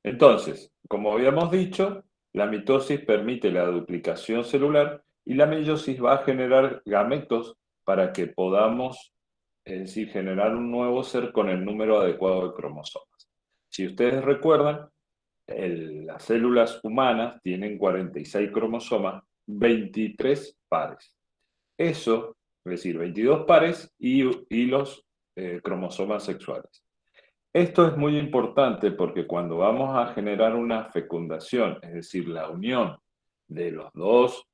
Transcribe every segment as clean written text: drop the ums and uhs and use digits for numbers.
Entonces, como habíamos dicho, la mitosis permite la duplicación celular y la meiosis va a generar gametos para que podamos, es decir, generar un nuevo ser con el número adecuado de cromosomas. Si ustedes recuerdan, las células humanas tienen 46 cromosomas, 23 pares. Eso, es decir, 22 pares y los cromosomas sexuales. Esto es muy importante porque cuando vamos a generar una fecundación, es decir, la unión de los dos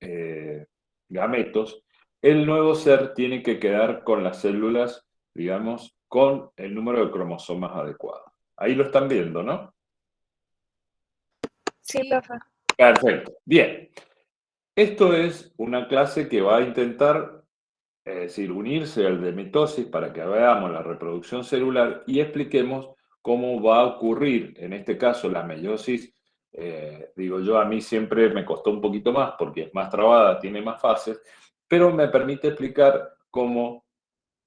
eh, gametos, el nuevo ser tiene que quedar con las células, digamos, con el número de cromosomas adecuado. Ahí lo están viendo, ¿no? Sí, profe. Perfecto. Bien. Esto es una clase que va a intentar, es decir, unirse al de mitosis para que veamos la reproducción celular y expliquemos cómo va a ocurrir, en este caso, la meiosis. Digo yo, a mí siempre me costó un poquito más porque es más trabada, tiene más fases, pero me permite explicar cómo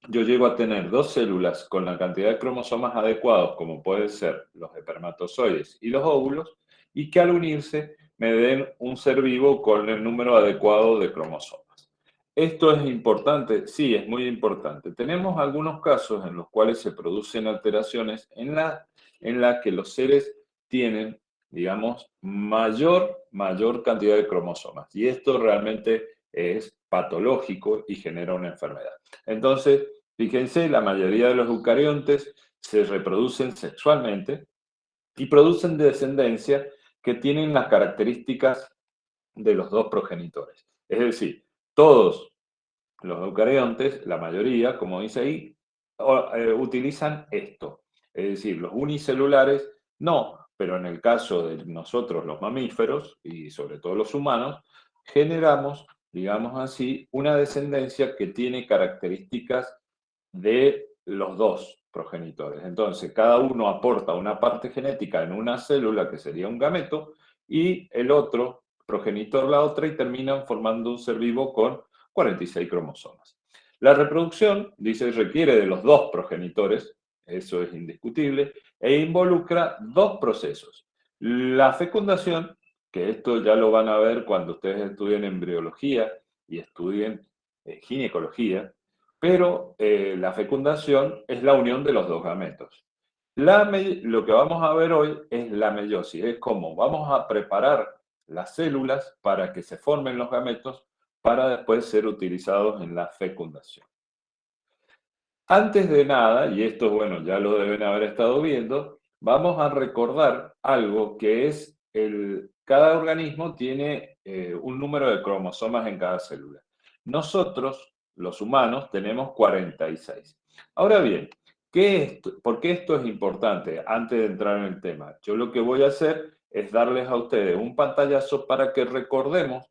yo llego a tener dos células con la cantidad de cromosomas adecuados, como pueden ser los espermatozoides y los óvulos, y que al unirse me den un ser vivo con el número adecuado de cromosomas. ¿Esto es importante? Sí, es muy importante. Tenemos algunos casos en los cuales se producen alteraciones en la que los seres tienen, digamos, mayor cantidad de cromosomas. Y esto realmente es patológico y genera una enfermedad. Entonces, fíjense, la mayoría de los eucariontes se reproducen sexualmente y producen descendencia que tienen las características de los dos progenitores. Es decir, todos los eucariontes, la mayoría, como dice ahí, utilizan esto. Es decir, los unicelulares no, pero en el caso de nosotros los mamíferos y sobre todo los humanos, generamos, digamos así, una descendencia que tiene características de los dos progenitores. Entonces, cada uno aporta una parte genética en una célula que sería un gameto y el otro progenitor la otra y terminan formando un ser vivo con 46 cromosomas. La reproducción, dice, requiere de los dos progenitores, eso es indiscutible, e involucra dos procesos. La fecundación, que esto ya lo van a ver cuando ustedes estudien embriología y estudien ginecología, pero la fecundación es la unión de los dos gametos. Lo que vamos a ver hoy es la meiosis, es cómo vamos a preparar las células para que se formen los gametos para después ser utilizados en la fecundación. Antes de nada, y esto, bueno, ya lo deben haber estado viendo, vamos a recordar algo que es cada organismo tiene un número de cromosomas en cada célula. Nosotros, los humanos, tenemos 46. Ahora bien, ¿por qué esto es importante antes de entrar en el tema? Yo lo que voy a hacer es darles a ustedes un pantallazo para que recordemos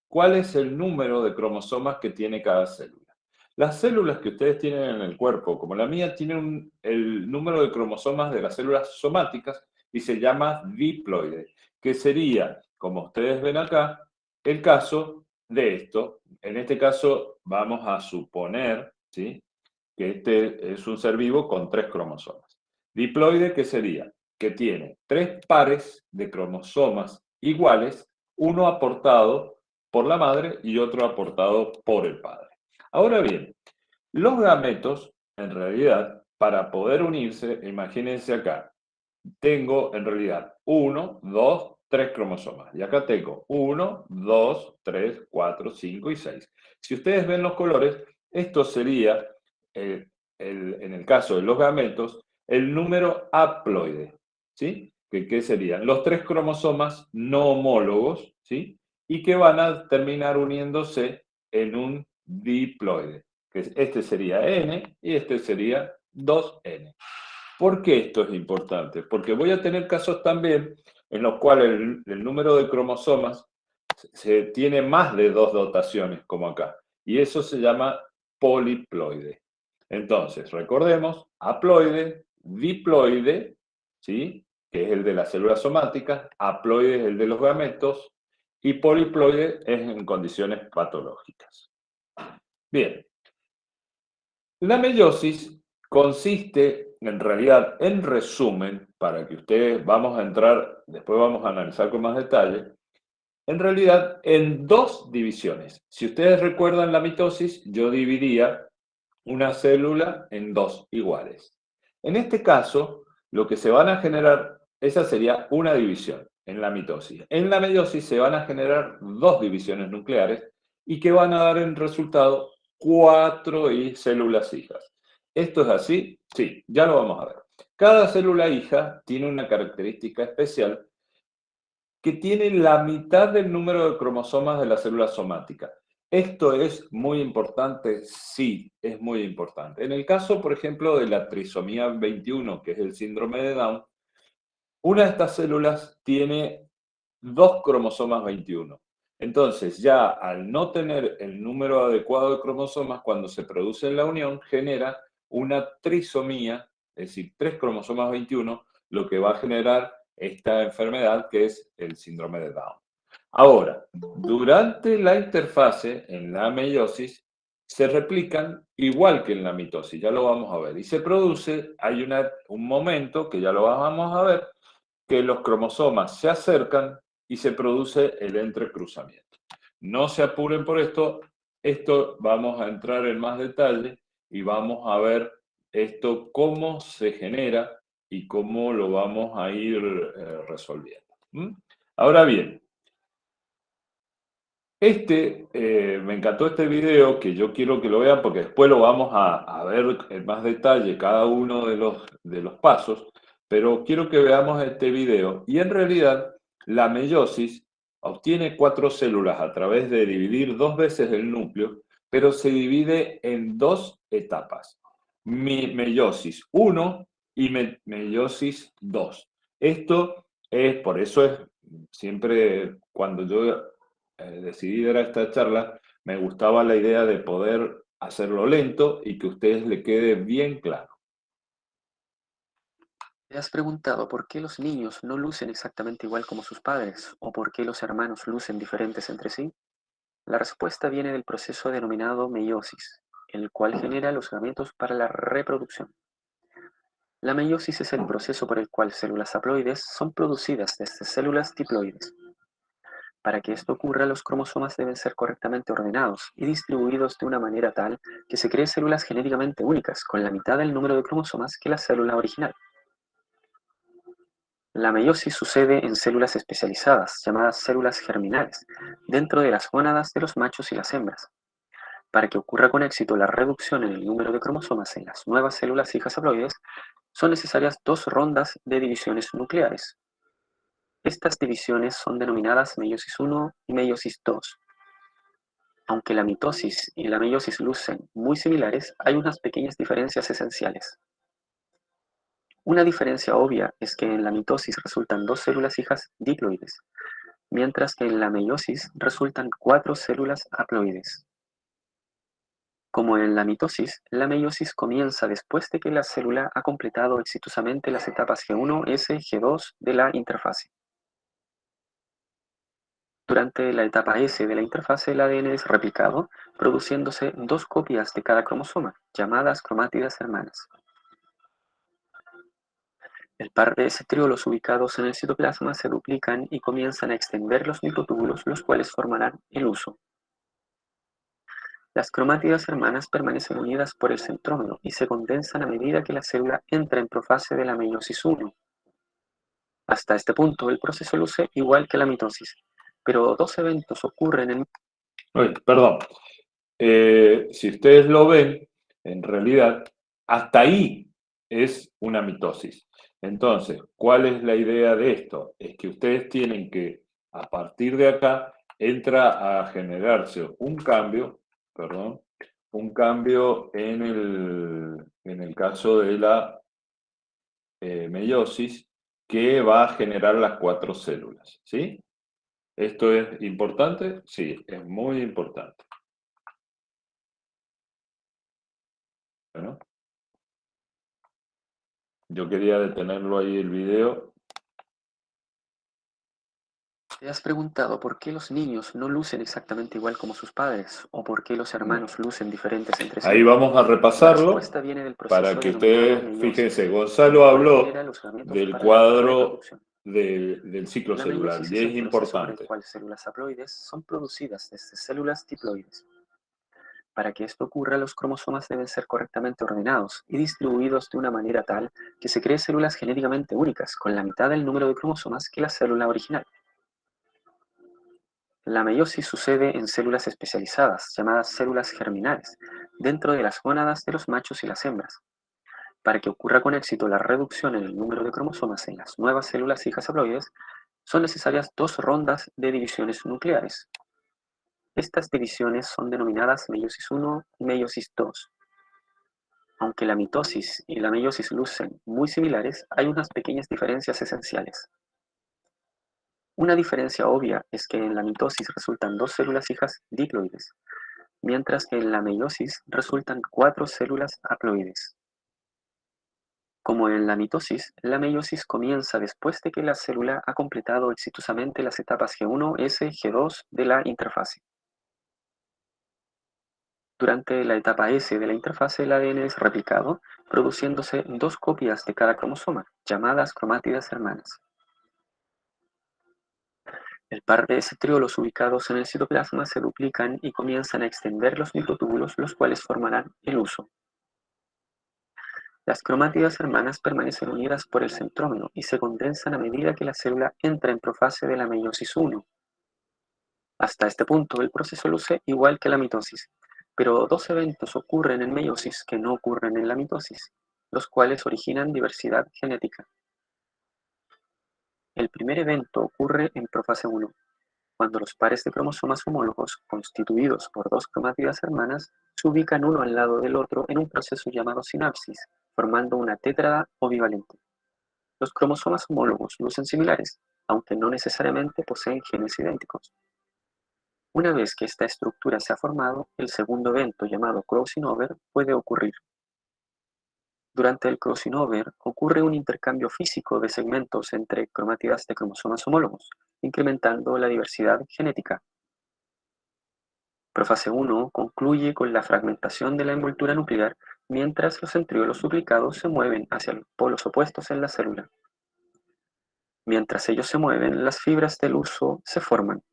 cuál es el número de cromosomas que tiene cada célula. Las células que ustedes tienen en el cuerpo, como la mía, tienen el número de cromosomas de las células somáticas y se llama diploide, que sería, como ustedes ven acá, el caso de esto. En este caso vamos a suponer, ¿sí?, que este es un ser vivo con 3 cromosomas. Diploide, ¿qué sería? Que tiene 3 pares de cromosomas iguales, uno aportado por la madre y otro aportado por el padre. Ahora bien, los gametos, en realidad, para poder unirse, imagínense acá, tengo en realidad 1, 2, 3 cromosomas. Y acá tengo 1, 2, 3, 4, 5 y 6. Si ustedes ven los colores, esto sería, en el caso de los gametos, el número haploide. ¿Sí? ¿Qué serían? Los 3 cromosomas no homólogos, ¿sí?, y que van a terminar uniéndose en un diploide. Este sería N y este sería 2N. ¿Por qué esto es importante? Porque voy a tener casos también en los cuales el número de cromosomas se tiene más de 2 dotaciones, como acá, y eso se llama poliploide. Entonces, recordemos, haploide, diploide, ¿sí?, que es el de las células somáticas, haploide es el de los gametos, y poliploide es en condiciones patológicas. Bien, la meiosis consiste en realidad, en resumen, para que ustedes vamos a entrar, después vamos a analizar con más detalle, en realidad en dos divisiones. Si ustedes recuerdan la mitosis, yo dividía una célula en dos iguales. En este caso, lo que se van a generar, esa sería una división en la mitosis. En la meiosis se van a generar dos divisiones nucleares y que van a dar en resultado cuatro células hijas. ¿Esto es así? Sí, ya lo vamos a ver. Cada célula hija tiene una característica especial que tiene la mitad del número de cromosomas de la célula somática. ¿Esto es muy importante? Sí, es muy importante. En el caso, por ejemplo, de la trisomía 21, que es el síndrome de Down, una de estas células tiene dos cromosomas 21. Entonces, ya al no tener el número adecuado de cromosomas, cuando se produce la unión, genera una trisomía, es decir, tres cromosomas 21, lo que va a generar esta enfermedad que es el síndrome de Down. Ahora, durante la interfase, en la meiosis, se replican igual que en la mitosis, ya lo vamos a ver, y se produce, hay un momento que ya lo vamos a ver, que los cromosomas se acercan y se produce el entrecruzamiento. No se apuren por esto vamos a entrar en más detalle y vamos a ver esto cómo se genera y cómo lo vamos a ir resolviendo. ¿Mm? Ahora bien, me encantó este video que yo quiero que lo vean porque después lo vamos a ver en más detalle cada uno de los pasos, pero quiero que veamos este video. Y en realidad, la meiosis obtiene cuatro células a través de dividir dos veces el núcleo, pero se divide en dos etapas, meiosis 1 y meiosis 2. Esto es, por eso es siempre cuando yo decidí dar esta charla, me gustaba la idea de poder hacerlo lento y que a ustedes le quede bien claro. ¿Te has preguntado por qué los niños no lucen exactamente igual como sus padres o por qué los hermanos lucen diferentes entre sí? La respuesta viene del proceso denominado meiosis, el cual genera los gametos para la reproducción. La meiosis es el proceso por el cual células haploides son producidas desde células diploides. Para que esto ocurra, los cromosomas deben ser correctamente ordenados y distribuidos de una manera tal que se creen células genéticamente únicas, con la mitad del número de cromosomas que la célula original. La meiosis sucede en células especializadas, llamadas células germinales, dentro de las gónadas de los machos y las hembras. Para que ocurra con éxito la reducción en el número de cromosomas en las nuevas células hijas haploides, son necesarias dos rondas de divisiones nucleares. Estas divisiones son denominadas meiosis 1 y meiosis 2. Aunque la mitosis y la meiosis lucen muy similares, hay unas pequeñas diferencias esenciales. Una diferencia obvia es que en la mitosis resultan dos células hijas diploides, mientras que en la meiosis resultan cuatro células haploides. Como en la mitosis, la meiosis comienza después de que la célula ha completado exitosamente las etapas G1, S, G2 de la interfase. Durante la etapa S de la interfase, el ADN es replicado, produciéndose dos copias de cada cromosoma, llamadas cromátidas hermanas. El par de centriolos ubicados en el citoplasma se duplican y comienzan a extender los microtúbulos, los cuales formarán el huso. Las cromátidas hermanas permanecen unidas por el centrómero y se condensan a medida que la célula entra en profase de la meiosis 1. Hasta este punto, el proceso luce igual que la mitosis, pero dos eventos ocurren en... Oye, perdón, si ustedes lo ven, en realidad, hasta ahí es una mitosis. Entonces, ¿cuál es la idea de esto? Es que ustedes tienen que, a partir de acá, entra a generarse un cambio, perdón, un cambio en el caso de la meiosis que va a generar las cuatro células, ¿sí? ¿Esto es importante? Sí, es muy importante. Bueno, yo quería detenerlo ahí el video. ¿Te has preguntado por qué los niños no lucen exactamente igual como sus padres? ¿O por qué los No. hermanos lucen diferentes entre Ahí sí? vamos a La repasarlo respuesta viene del para proceso que denominado ustedes, meiosis, fíjense, el Gonzalo cual genera habló los gametos del para la cuadro reproducción. del ciclo La celular meiosis y es es el proceso por el importante. cual células haploides son producidas desde células diploides. Para que esto ocurra, los cromosomas deben ser correctamente ordenados y distribuidos de una manera tal que se creen células genéticamente únicas, con la mitad del número de cromosomas que la célula original. La meiosis sucede en células especializadas, llamadas células germinales, dentro de las gónadas de los machos y las hembras. Para que ocurra con éxito la reducción en el número de cromosomas en las nuevas células hijas haploides, son necesarias dos rondas de divisiones nucleares. Estas divisiones son denominadas meiosis 1 y meiosis 2. Aunque la mitosis y la meiosis lucen muy similares, hay unas pequeñas diferencias esenciales. Una diferencia obvia es que en la mitosis resultan dos células hijas diploides, mientras que en la meiosis resultan cuatro células haploides. Como en la mitosis, la meiosis comienza después de que la célula ha completado exitosamente las etapas G1, S, G2 de la interfase. Durante la etapa S de la interfase, el ADN es replicado, produciéndose dos copias de cada cromosoma, llamadas cromátidas hermanas. El par de centriolos ubicados en el citoplasma se duplican y comienzan a extender los microtúbulos, los cuales formarán el huso. Las cromátidas hermanas permanecen unidas por el centrómero y se condensan a medida que la célula entra en profase de la meiosis 1. Hasta este punto, el proceso luce igual que la mitosis, pero dos eventos ocurren en meiosis que no ocurren en la mitosis, los cuales originan diversidad genética. El primer evento ocurre en profase 1, cuando los pares de cromosomas homólogos, constituidos por dos cromátidas hermanas, se ubican uno al lado del otro en un proceso llamado sinapsis, formando una tétrada o bivalente. Los cromosomas homólogos lucen similares, aunque no necesariamente poseen genes idénticos. Una vez que esta estructura se ha formado, el segundo evento, llamado crossing over, puede ocurrir. Durante el crossing over ocurre un intercambio físico de segmentos entre cromátidas de cromosomas homólogos, incrementando la diversidad genética. Profase 1 concluye con la fragmentación de la envoltura nuclear, mientras los centriolos duplicados se mueven hacia los polos opuestos en la célula. Mientras ellos se mueven, las fibras del huso se forman.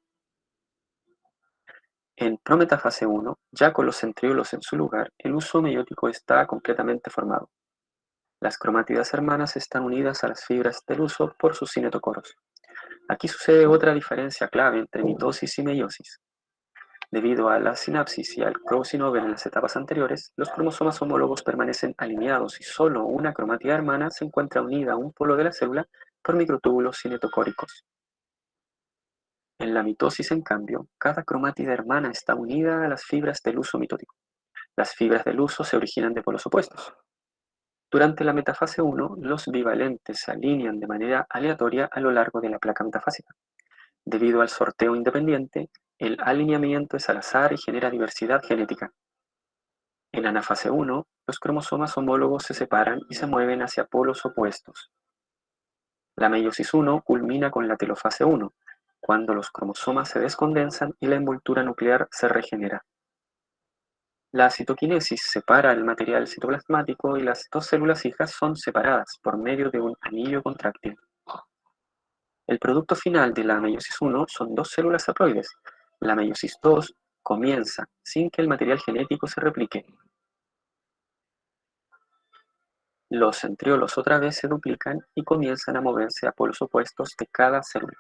En prometafase 1, ya con los centriolos en su lugar, el huso meiótico está completamente formado. Las cromátidas hermanas están unidas a las fibras del huso por sus cinetocoros. Aquí sucede otra diferencia clave entre mitosis y meiosis. Debido a la sinapsis y al crossing over en las etapas anteriores, los cromosomas homólogos permanecen alineados y solo una cromatida hermana se encuentra unida a un polo de la célula por microtúbulos cinetocóricos. En la mitosis, en cambio, cada cromatida hermana está unida a las fibras del huso mitótico. Las fibras del huso se originan de polos opuestos. Durante la metafase 1, los bivalentes se alinean de manera aleatoria a lo largo de la placa metafásica. Debido al sorteo independiente, el alineamiento es al azar y genera diversidad genética. En anafase 1, los cromosomas homólogos se separan y se mueven hacia polos opuestos. La meiosis 1 culmina con la telofase 1, cuando los cromosomas se descondensan y la envoltura nuclear se regenera. La citoquinesis separa el material citoplasmático y las dos células hijas son separadas por medio de un anillo contráctil. El producto final de la meiosis 1 son dos células haploides. La meiosis 2 comienza sin que el material genético se replique. Los centriolos otra vez se duplican y comienzan a moverse a polos opuestos de cada célula.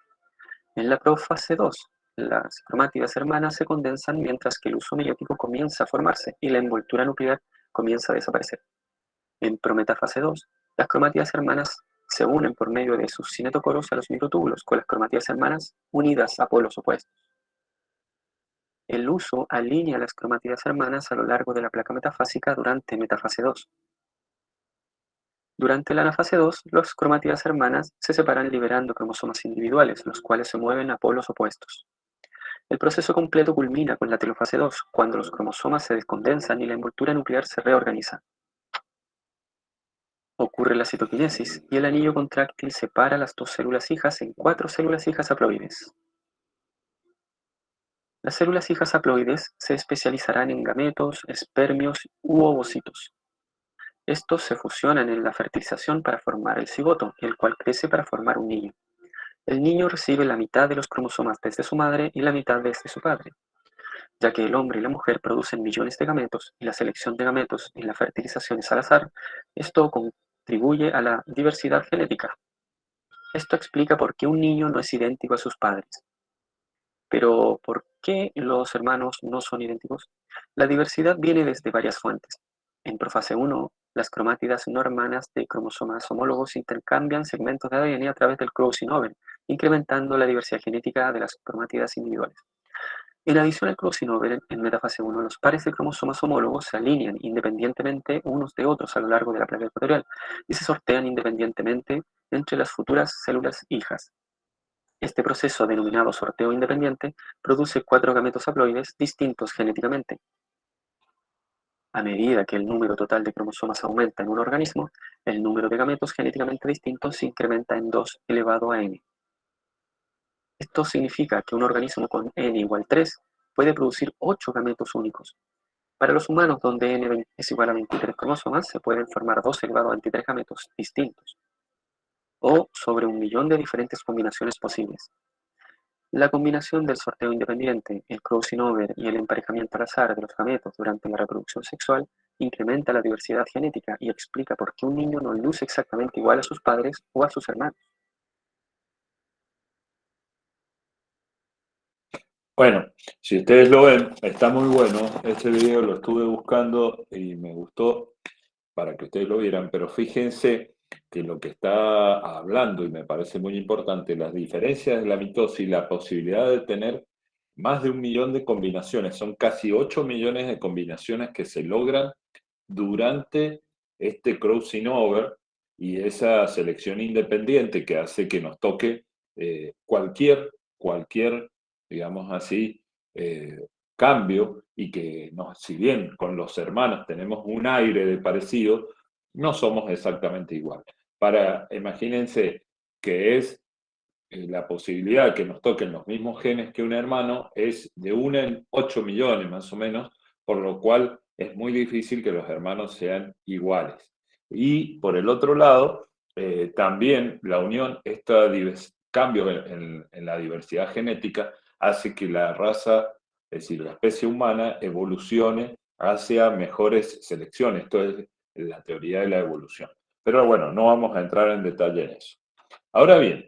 En la profase 2, las cromátidas hermanas se condensan mientras que el huso meiótico comienza a formarse y la envoltura nuclear comienza a desaparecer. En prometafase 2, las cromátidas hermanas se unen por medio de sus cinetocoros a los microtúbulos, con las cromátidas hermanas unidas a polos opuestos. El huso alinea las cromátidas hermanas a lo largo de la placa metafásica durante metafase 2. Durante la anafase 2, las cromátidas hermanas se separan liberando cromosomas individuales, los cuales se mueven a polos opuestos. El proceso completo culmina con la telofase 2, cuando los cromosomas se descondensan y la envoltura nuclear se reorganiza. Ocurre la citoquinesis y el anillo contráctil separa las dos células hijas en cuatro células hijas haploides. Las células hijas haploides se especializarán en gametos, espermios u ovocitos. Estos se fusionan en la fertilización para formar el cigoto, el cual crece para formar un niño. El niño recibe la mitad de los cromosomas desde su madre y la mitad desde su padre, ya que el hombre y la mujer producen millones de gametos y la selección de gametos y la fertilización es al azar. Esto contribuye a la diversidad genética. Esto explica por qué un niño no es idéntico a sus padres. Pero, ¿por qué los hermanos no son idénticos? La diversidad viene desde varias fuentes. En profase 1, las cromátidas no hermanas de cromosomas homólogos intercambian segmentos de ADN a través del crossing over, incrementando la diversidad genética de las cromátidas individuales. En adición al crossing over, en metafase 1, los pares de cromosomas homólogos se alinean independientemente unos de otros a lo largo de la placa ecuatorial y se sortean independientemente entre las futuras células hijas. Este proceso, denominado sorteo independiente, produce 4 gametos haploides distintos genéticamente. A medida que el número total de cromosomas aumenta en un organismo, el número de gametos genéticamente distintos se incrementa en 2 elevado a n. Esto significa que un organismo con n igual 3 puede producir 8 gametos únicos. Para los humanos, donde n es igual a 23 cromosomas, se pueden formar 2 elevado a 23 gametos distintos, o sobre 1.000.000 de diferentes combinaciones posibles. La combinación del sorteo independiente, el crossing over y el emparejamiento al azar de los gametos durante la reproducción sexual incrementa la diversidad genética y explica por qué un niño no luce exactamente igual a sus padres o a sus hermanos. Bueno, si ustedes lo ven, está muy bueno. Este video lo estuve buscando y me gustó para que ustedes lo vieran, pero fíjense que lo que está hablando, y me parece muy importante, las diferencias de la mitosis, la posibilidad de tener más de 1.000.000 de combinaciones, son casi 8 millones de combinaciones que se logran durante este crossing over y esa selección independiente que hace que nos toque cualquier, digamos así, eh, cambio y que si bien con los hermanos tenemos un aire de parecido, no somos exactamente igual. Imagínense que es la posibilidad de que nos toquen los mismos genes que un hermano es de 1 en 8 millones más o menos, por lo cual es muy difícil que los hermanos sean iguales. Y por el otro lado, también la unión, cambio en la diversidad genética hace que la raza, es decir, la especie humana, evolucione hacia mejores selecciones. Esto es la teoría de la evolución. Pero bueno, no vamos a entrar en detalle en eso. Ahora bien,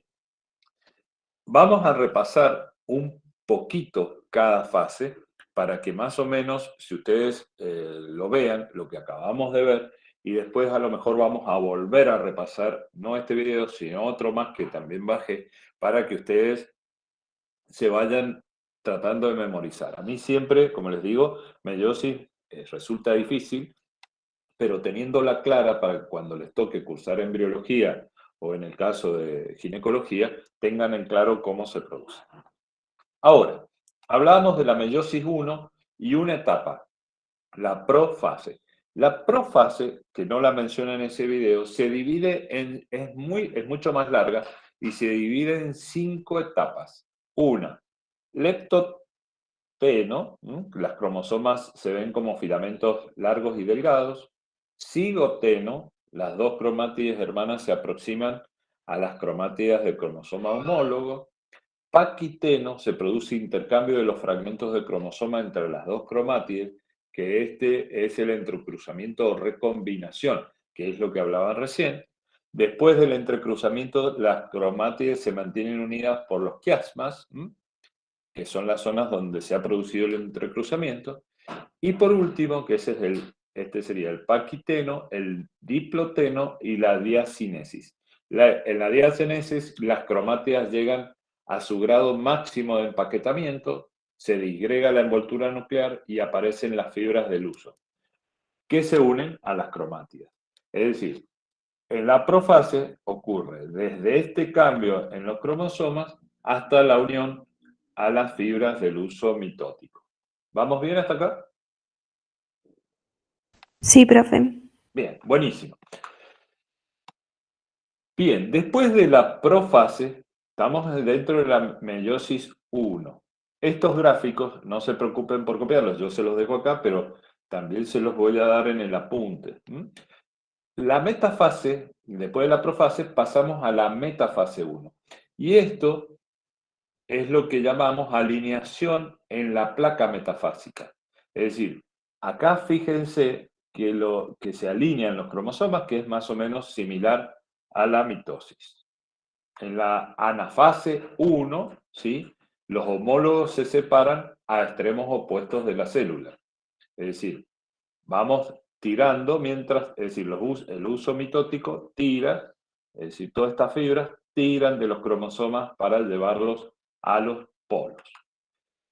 vamos a repasar un poquito cada fase para que más o menos, si ustedes lo vean, lo que acabamos de ver, y después a lo mejor vamos a volver a repasar, no este video, sino otro más que también bajé, para que ustedes se vayan tratando de memorizar. A mí siempre, como les digo, meiosis resulta difícil, pero teniéndola clara para que cuando les toque cursar embriología o en el caso de ginecología, tengan en claro cómo se produce. Ahora, hablábamos de la meiosis 1 y una etapa, la profase. La profase, que no la mencioné en ese video, se divide es mucho más larga y se divide en 5 etapas. Una, leptoteno, las cromosomas se ven como filamentos largos y delgados. Cigoteno, las dos cromátides hermanas se aproximan a las cromátidas del cromosoma homólogo. Paquiteno, se produce intercambio de los fragmentos de cromosoma entre las dos cromátides, que este es el entrecruzamiento o recombinación, que es lo que hablaba recién. Después del entrecruzamiento, las cromátides se mantienen unidas por los quiasmas, que son las zonas donde se ha producido el entrecruzamiento. Y por último, que este sería el paquiteno, el diploteno y la diacinesis. En la diacinesis, las cromátidas llegan a su grado máximo de empaquetamiento, se disgrega la envoltura nuclear y aparecen las fibras del uso, que se unen a las cromátidas. Es decir, en la profase ocurre desde este cambio en los cromosomas hasta la unión a las fibras del uso mitótico. ¿Vamos bien hasta acá? Sí, profe. Bien, buenísimo. Bien, después de la profase, estamos dentro de la meiosis 1. Estos gráficos, no se preocupen por copiarlos, yo se los dejo acá, pero también se los voy a dar en el apunte. La metafase, después de la profase, pasamos a la metafase 1. Y esto es lo que llamamos alineación en la placa metafásica. Es decir, acá fíjense que se alinean los cromosomas, que es más o menos similar a la mitosis. En la anafase 1, ¿sí?, los homólogos se separan a extremos opuestos de la célula. Es decir, vamos tirando mientras, es decir, el uso mitótico tira, es decir, todas estas fibras tiran de los cromosomas para llevarlos a los polos.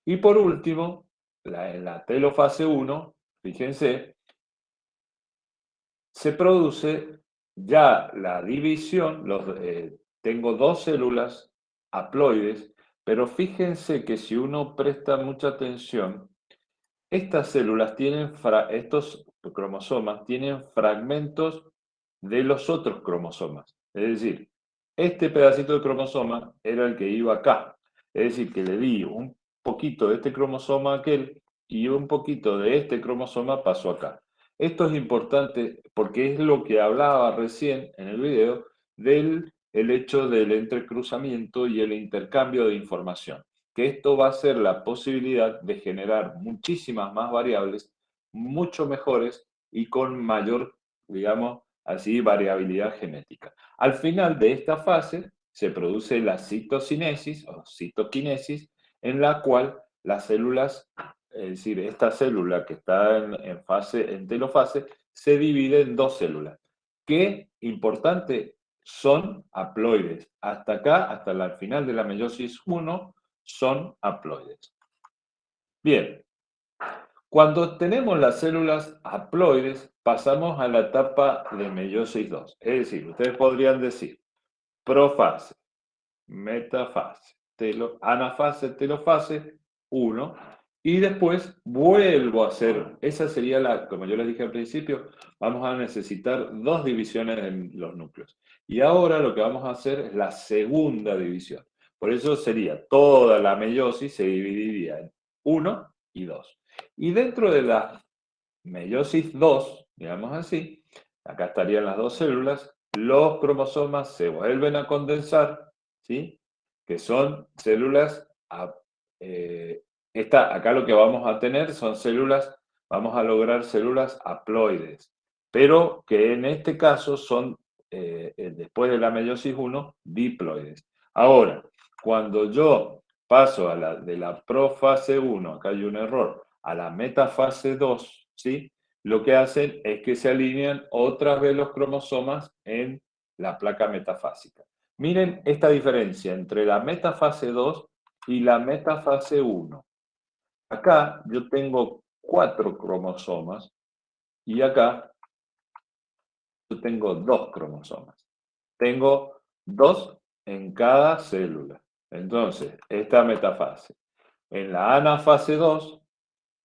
Y por último, en la telofase 1, fíjense, se produce ya la división, tengo dos células haploides, pero fíjense que si uno presta mucha atención, estas células tienen, estos cromosomas tienen fragmentos de los otros cromosomas. Es decir, este pedacito de cromosoma era el que iba acá. Es decir, que le di un poquito de este cromosoma a aquel y un poquito de este cromosoma pasó acá. Esto es importante porque es lo que hablaba recién en el video del el hecho del entrecruzamiento y el intercambio de información, que esto va a ser la posibilidad de generar muchísimas más variables, mucho mejores y con mayor, digamos así, variabilidad genética. Al final de esta fase se produce la citocinesis o citoquinesis, en la cual las células, es decir, esta célula que está en telofase, se divide en dos células. ¿Qué importante? Son haploides. Hasta acá, hasta el final de la meiosis 1, son haploides. Bien, cuando tenemos las células haploides, pasamos a la etapa de meiosis 2. Es decir, ustedes podrían decir profase, metafase, anafase, telofase 1, y después vuelvo a hacer, esa sería como yo les dije al principio, vamos a necesitar dos divisiones en los núcleos. Y ahora lo que vamos a hacer es la segunda división. Por eso sería toda la meiosis se dividiría en 1 y 2. Y dentro de la meiosis 2, digamos así, acá estarían las dos células, los cromosomas se vuelven a condensar, ¿sí?, que son células, acá lo que vamos a tener son células, vamos a lograr células haploides, pero que en este caso son, después de la meiosis 1, diploides. Ahora, cuando yo paso de la profase 1, acá hay un error, a la metafase 2, ¿sí?, lo que hacen es que se alinean otra vez los cromosomas en la placa metafásica. Miren esta diferencia entre la metafase 2 y la metafase 1. Acá yo tengo 4 cromosomas y acá yo tengo 2 cromosomas. Tengo 2 en cada célula. Entonces, esta metafase. En la anafase 2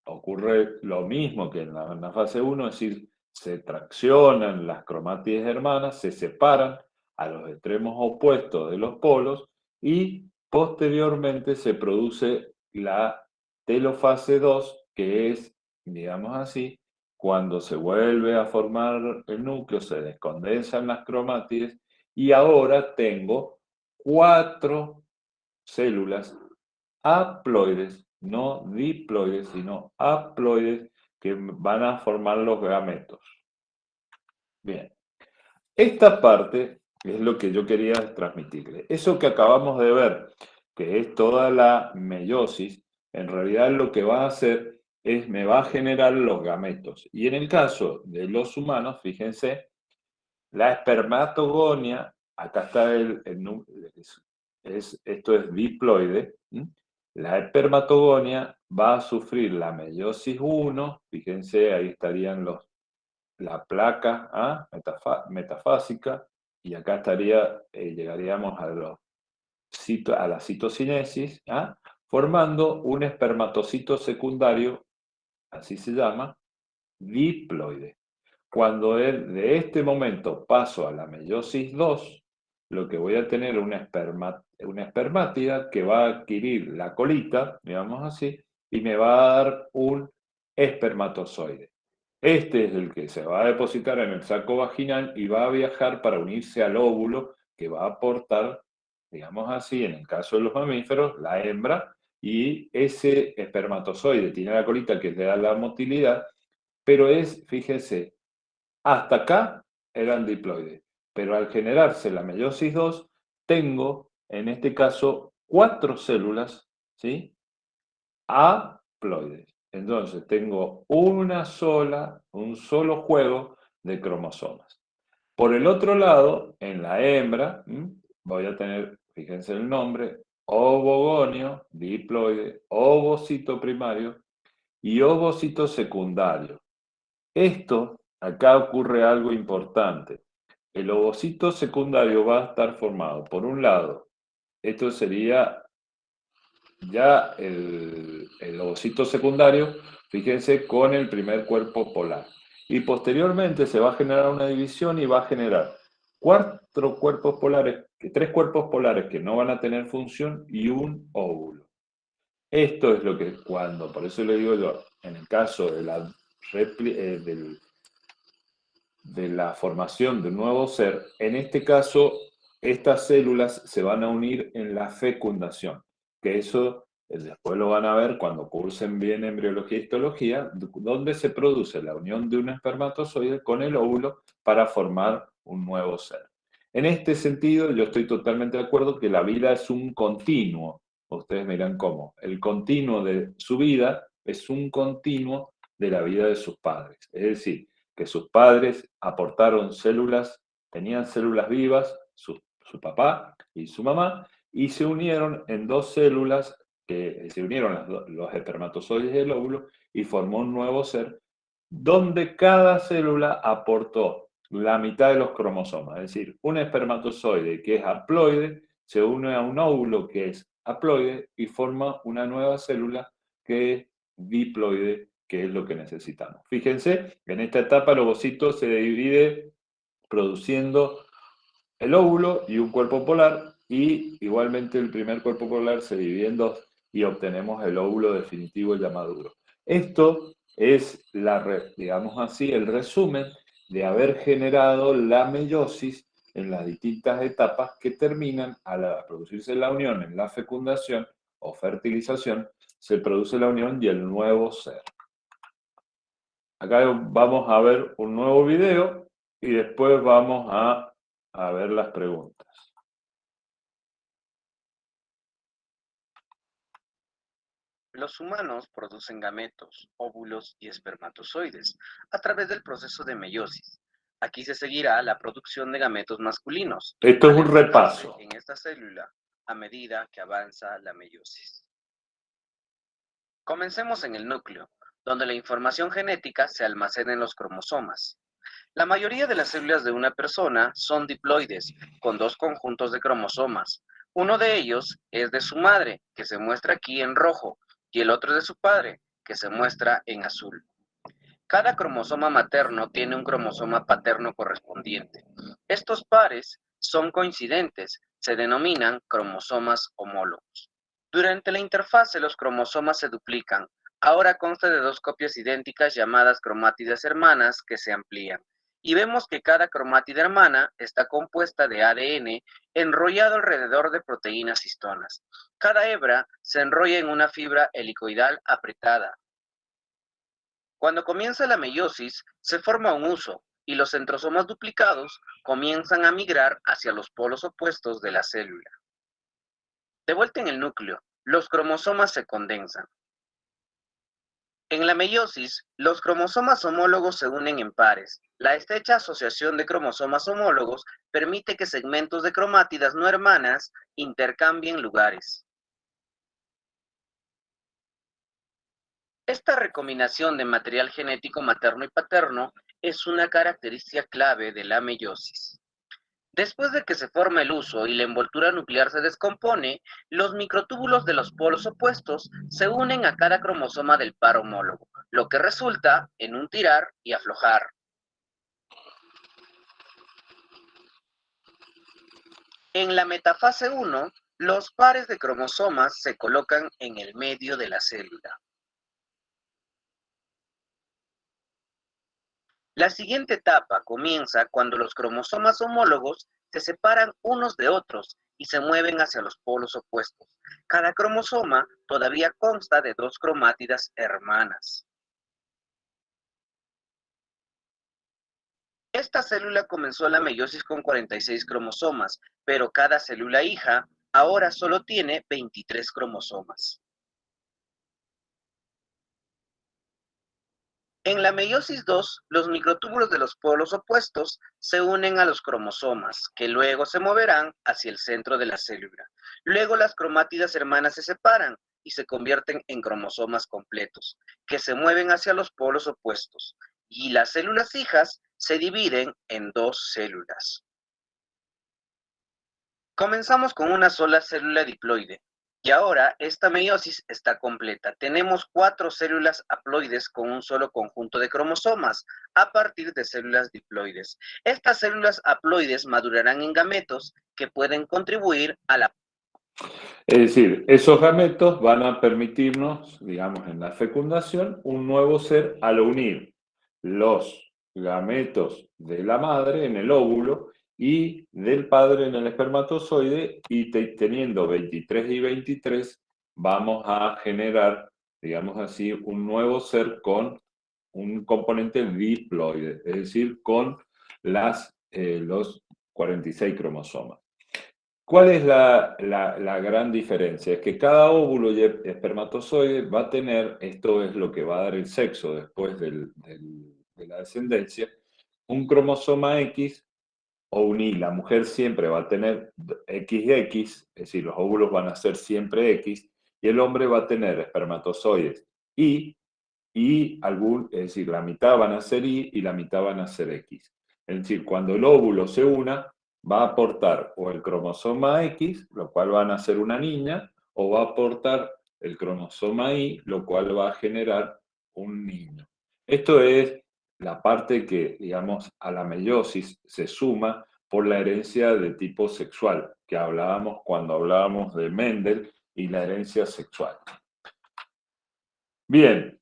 ocurre lo mismo que en la fase 1, es decir, se traccionan las cromátides hermanas, se separan a los extremos opuestos de los polos y posteriormente se produce la telofase 2, que es, digamos así, cuando se vuelve a formar el núcleo, se descondensan las cromátides y ahora tengo 4 células haploides, no diploides, sino haploides, que van a formar los gametos. Bien, esta parte es lo que yo quería transmitirle. Eso que acabamos de ver, que es toda la meiosis, en realidad lo que va a hacer es me va a generar los gametos. Y en el caso de los humanos, fíjense, la espermatogonia, acá está esto es diploide. La espermatogonia va a sufrir la meiosis 1, fíjense, ahí estarían la placa metafásica, y acá llegaríamos a la citocinesis, formando un espermatocito secundario, así se llama, diploide. Cuando de este momento paso a la meiosis 2, lo que voy a tener una espermátida que va a adquirir la colita, digamos así, y me va a dar un espermatozoide. Este es el que se va a depositar en el saco vaginal y va a viajar para unirse al óvulo que va a aportar, digamos así, en el caso de los mamíferos, la hembra, y ese espermatozoide tiene la colita que le da la motilidad, pero es, fíjese, hasta acá eran diploides, pero al generarse la meiosis 2, tengo, en este caso, 4 células, ¿sí? Haploides. Entonces, tengo un solo juego de cromosomas. Por el otro lado, en la hembra, voy a tener, fíjense el nombre, ovogonio, diploide, ovocito primario y ovocito secundario. Esto, acá ocurre algo importante. El ovocito secundario va a estar formado, por un lado, esto sería ya el ovocito secundario, fíjense, con el primer cuerpo polar. Y posteriormente se va a generar una división y va a generar tres cuerpos polares que no van a tener función y un óvulo. Esto es lo que cuando, por eso le digo yo, en el caso de de la formación de un nuevo ser, en este caso, estas células se van a unir en la fecundación, que eso después lo van a ver cuando cursen bien embriología y histología, donde se produce la unión de un espermatozoide con el óvulo para formar un nuevo ser. En este sentido, yo estoy totalmente de acuerdo que la vida es un continuo. Ustedes me dirán cómo. El continuo de su vida es un continuo de la vida de sus padres. Es decir, que sus padres aportaron células, tenían células vivas, su papá y su mamá, y se unieron en dos células, que se unieron los espermatozoides y el óvulo, y formó un nuevo ser, donde cada célula aportó la mitad de los cromosomas. Es decir, un espermatozoide que es haploide se une a un óvulo que es haploide y forma una nueva célula que es diploide, que es lo que necesitamos. Fíjense, en esta etapa el ovocito se divide produciendo el óvulo y un cuerpo polar, y igualmente el primer cuerpo polar se divide en dos y obtenemos el óvulo definitivo ya maduro. Esto es, digamos así, el resumen de haber generado la meiosis en las distintas etapas que terminan al producirse la unión en la fecundación o fertilización, se produce la unión y el nuevo ser. Acá vamos a ver un nuevo video y después vamos a ver las preguntas. Los humanos producen gametos, óvulos y espermatozoides a través del proceso de meiosis. Aquí se seguirá la producción de gametos masculinos, Esto es al un enfocarse repaso. en esta célula a medida que avanza la meiosis. Comencemos en el núcleo, donde la información genética se almacena en los cromosomas. La mayoría de las células de una persona son diploides, con dos conjuntos de cromosomas. Uno de ellos es de su madre, que se muestra aquí en rojo, y el otro de su padre, que se muestra en azul. Cada cromosoma materno tiene un cromosoma paterno correspondiente. Estos pares son coincidentes, se denominan cromosomas homólogos. Durante la interfase los cromosomas se duplican. Ahora consta de dos copias idénticas llamadas cromátidas hermanas que se amplían. Y vemos que cada cromátida hermana está compuesta de ADN enrollado alrededor de proteínas histonas. Cada hebra se enrolla en una fibra helicoidal apretada. Cuando comienza la meiosis, se forma un huso y los centrosomas duplicados comienzan a migrar hacia los polos opuestos de la célula. De vuelta en el núcleo, los cromosomas se condensan. En la meiosis, los cromosomas homólogos se unen en pares. La estrecha asociación de cromosomas homólogos permite que segmentos de cromátidas no hermanas intercambien lugares. Esta recombinación de material genético materno y paterno es una característica clave de la meiosis. Después de que se forma el huso y la envoltura nuclear se descompone, los microtúbulos de los polos opuestos se unen a cada cromosoma del par homólogo, lo que resulta en un tirar y aflojar. En la metafase 1, los pares de cromosomas se colocan en el medio de la célula. La siguiente etapa comienza cuando los cromosomas homólogos se separan unos de otros y se mueven hacia los polos opuestos. Cada cromosoma todavía consta de dos cromátidas hermanas. Esta célula comenzó la meiosis con 46 cromosomas, pero cada célula hija ahora solo tiene 23 cromosomas. En la meiosis 2, los microtúbulos de los polos opuestos se unen a los cromosomas, que luego se moverán hacia el centro de la célula. Luego las cromátidas hermanas se separan y se convierten en cromosomas completos, que se mueven hacia los polos opuestos. Y las células hijas se dividen en dos células. Comenzamos con una sola célula diploide. Y ahora esta meiosis está completa. Tenemos 4 células haploides con un solo conjunto de cromosomas a partir de células diploides. Estas células haploides madurarán en gametos que pueden contribuir a la... Es decir, esos gametos van a permitirnos, digamos, en la fecundación, un nuevo ser al unir los gametos de la madre en el óvulo y del padre en el espermatozoide, y teniendo 23 y 23, vamos a generar, digamos así, un nuevo ser con un componente diploide, es decir, con los 46 cromosomas. ¿Cuál es la gran diferencia? Es que cada óvulo y espermatozoide va a tener, esto es lo que va a dar el sexo después de la descendencia, un cromosoma X o un Y. La mujer siempre va a tener XX, es decir, los óvulos van a ser siempre X, y el hombre va a tener espermatozoides y es decir, la mitad van a ser Y y la mitad van a ser X. Es decir, cuando el óvulo se una, va a aportar o el cromosoma X, lo cual van a ser una niña, o va a aportar el cromosoma Y, lo cual va a generar un niño. Esto es la parte que, digamos, a la meiosis se suma por la herencia de tipo sexual, que hablábamos cuando hablábamos de Mendel y la herencia sexual. Bien.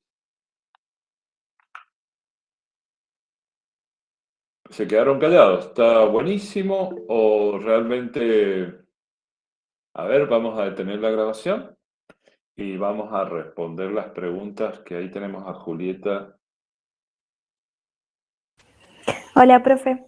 ¿Se quedaron callados? ¿Está buenísimo o realmente... A ver, vamos a detener la grabación y vamos a responder las preguntas que ahí tenemos a Julieta. Hola, profe.